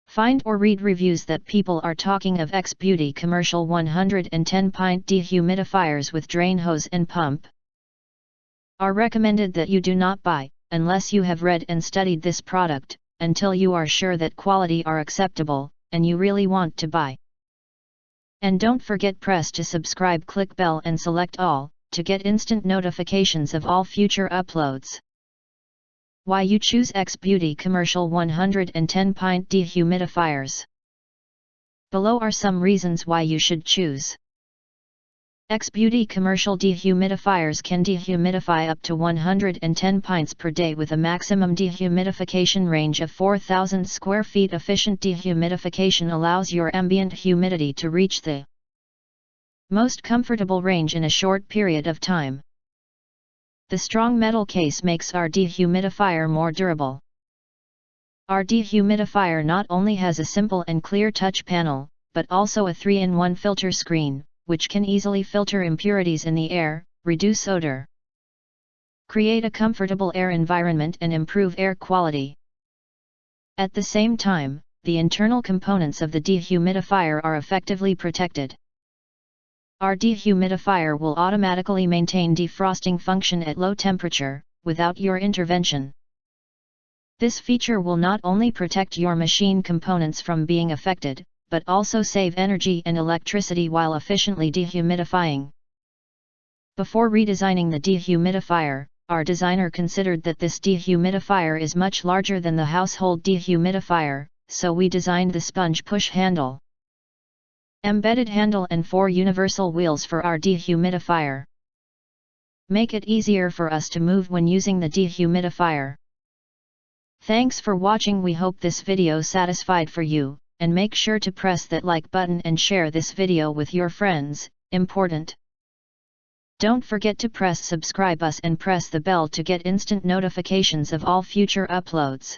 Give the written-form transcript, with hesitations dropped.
Find or read reviews that people are talking of XBeauty commercial 110 pint dehumidifiers with drain hose and pump. Are recommended that you do not buy, unless you have read and studied this product, until you are sure that quality are acceptable, and you really want to buy. And don't forget press to subscribe, click bell and select all, to get instant notifications of all future uploads. Why you choose XBeauty commercial 110 pint dehumidifiers. Below are some reasons why you should choose. XBeauty commercial dehumidifiers can dehumidify up to 110 pints per day with a maximum dehumidification range of 4,000 square feet. Efficient dehumidification allows your ambient humidity to reach the most comfortable range in a short period of time. The strong metal case makes our dehumidifier more durable. Our dehumidifier not only has a simple and clear touch panel, but also a 3-in-1 filter screen, which can easily filter impurities in the air, reduce odor, create a comfortable air environment and improve air quality. At the same time, the internal components of the dehumidifier are effectively protected. Our dehumidifier will automatically maintain defrosting function at low temperature, without your intervention. This feature will not only protect your machine components from being affected, but also save energy and electricity while efficiently dehumidifying. Before redesigning the dehumidifier, our designer considered that this dehumidifier is much larger than the household dehumidifier, so we designed the sponge push handle, embedded handle and 4 universal wheels for our dehumidifier. Make it easier for us to move when using the dehumidifier. Thanks for watching. We hope this video satisfied for you, and make sure to press that like button and share this video with your friends, important. Don't forget to press subscribe us and press the bell to get instant notifications of all future uploads.